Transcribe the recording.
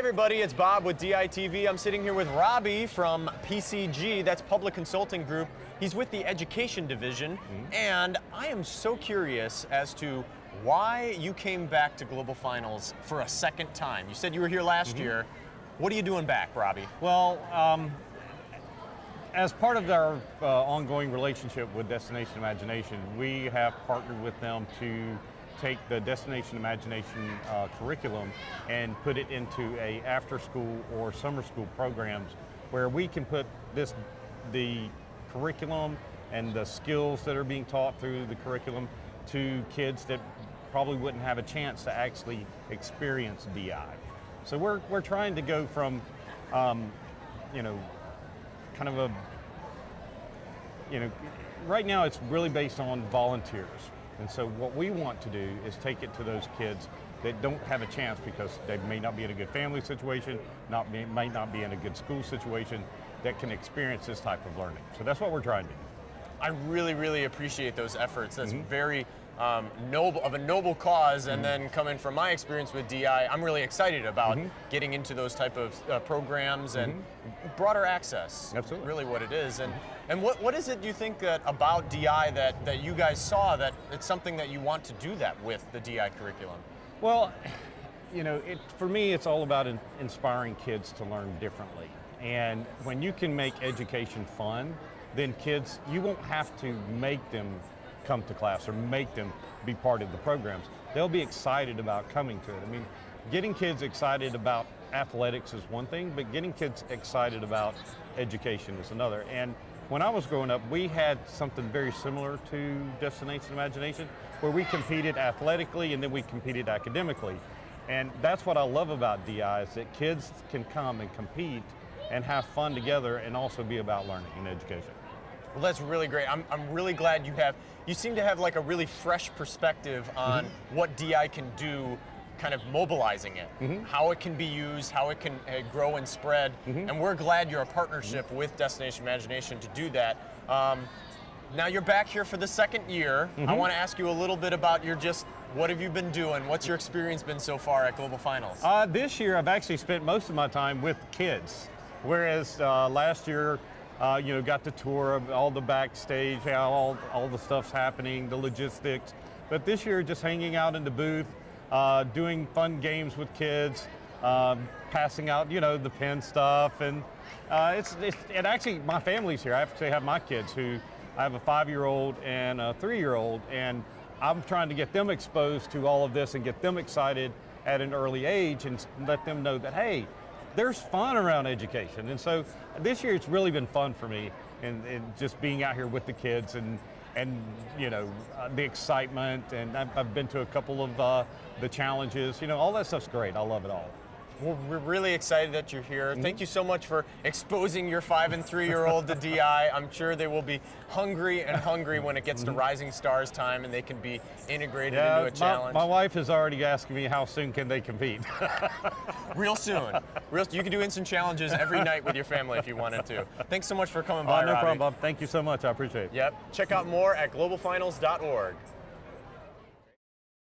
everybody, it's Bob with DITV. I'm sitting here with Robbie from PCG, that's Public Consulting Group. He's with the Education Division, and I am so curious as to why you came back to Global Finals for a second time. You said you were here last year. What are you doing back, Robbie? Well, as part of our ongoing relationship with Destination Imagination, we have partnered with them to take the Destination Imagination curriculum and put it into a after-school or summer school programs where we can put the curriculum and the skills that are being taught through the curriculum to kids that probably wouldn't have a chance to actually experience DI. So we're trying to go from, you know, kind of a, you know, right now it's really based on volunteers. And so what we want to do is take it to those kids that don't have a chance because they may not be in a good family situation, might not be in a good school situation, that can experience this type of learning. So that's what we're trying to do. I really, really appreciate those efforts. That's very noble, of a noble cause, and then coming from my experience with DI, I'm really excited about getting into those type of programs and broader access. Absolutely. Really what it is. And what is it you think that about DI that you guys saw that it's something that you want to do that with the DI curriculum? Well, you know, for me it's all about inspiring kids to learn differently. And when you can make education fun, then kids, you won't have to make them come to class or make them be part of the programs. They'll be excited about coming to it. I mean, getting kids excited about athletics is one thing, but getting kids excited about education is another. And when I was growing up, we had something very similar to Destination Imagination, where we competed athletically and then we competed academically. And that's what I love about DI, is that kids can come and compete and have fun together and also be about learning and education. Well, that's really great. I'm really glad you seem to have like a really fresh perspective on what DI can do, kind of mobilizing it, how it can be used, how it can grow and spread, and we're glad you're a partnership with Destination Imagination to do that. Now you're back here for the second year. I want to ask you a little bit about what have you been doing? What's your experience been so far at Global Finals? This year I've actually spent most of my time with kids, whereas last year you know, got the tour of all the backstage, how all the stuff's happening, the logistics. But this year, just hanging out in the booth, doing fun games with kids, passing out, you know, the pen stuff, and and actually my family's here. I have to have my kids, who I have a 5-year-old and a 3-year-old, and I'm trying to get them exposed to all of this and get them excited at an early age and let them know that, hey, there's fun around education. And so this year it's really been fun for me, and just being out here with the kids and you know, the excitement, and I've been to a couple of the challenges, you know, all that stuff's great. I love it all. Well, we're really excited that you're here. Thank you so much for exposing your 5- and 3-year-old to DI. I'm sure they will be hungry when it gets to Rising Stars time and they can be integrated into a challenge. My wife is already asking me how soon can they compete. Real soon. You can do instant challenges every night with your family if you wanted to. Thanks so much for coming by, No Robbie. problem, Bob. Thank you so much. I appreciate it. Yep. Check out more at globalfinals.org.